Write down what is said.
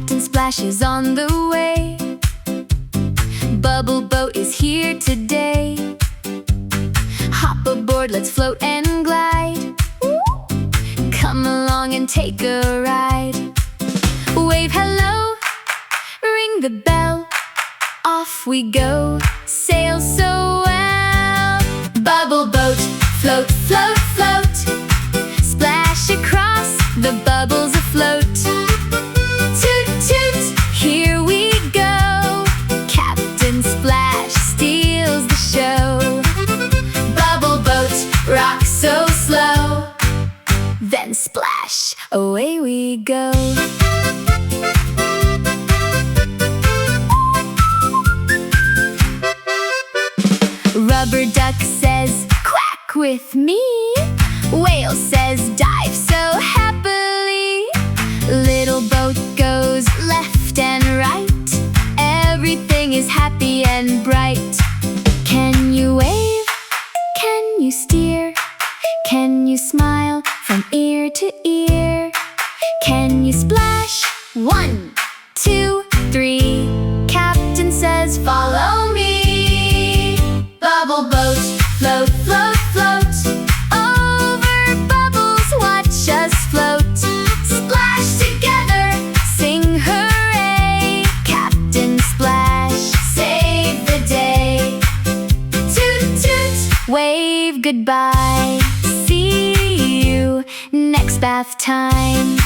Captain Splash is on the way. Bubble boat is here today. Hop aboard, let's float and glide. Come along and take a ride. Wave hello, ring the bell. Off we go, sail so well. Bubble boat, float, float, float. Splash across, the bubbles afloat. Toot, toot, here we go. Captain Splash steals the show. Bubble boat, rock so slow. Then splash, away we go. Rubber duck says, quack with me. Whale says, dive so happily. Little boat goes left and right. Everything is happy and bright. Can you wave? Can you steer? Can you smile from ear to ear? Can you splash? 1, 2, 3. Captain says, follow me. Bubble boat, float, float, float. Over bubbles, watch us float. Splash together, sing hooray. Captain Splash, save the day. Toot, toot, wave goodbye. See you next bath time.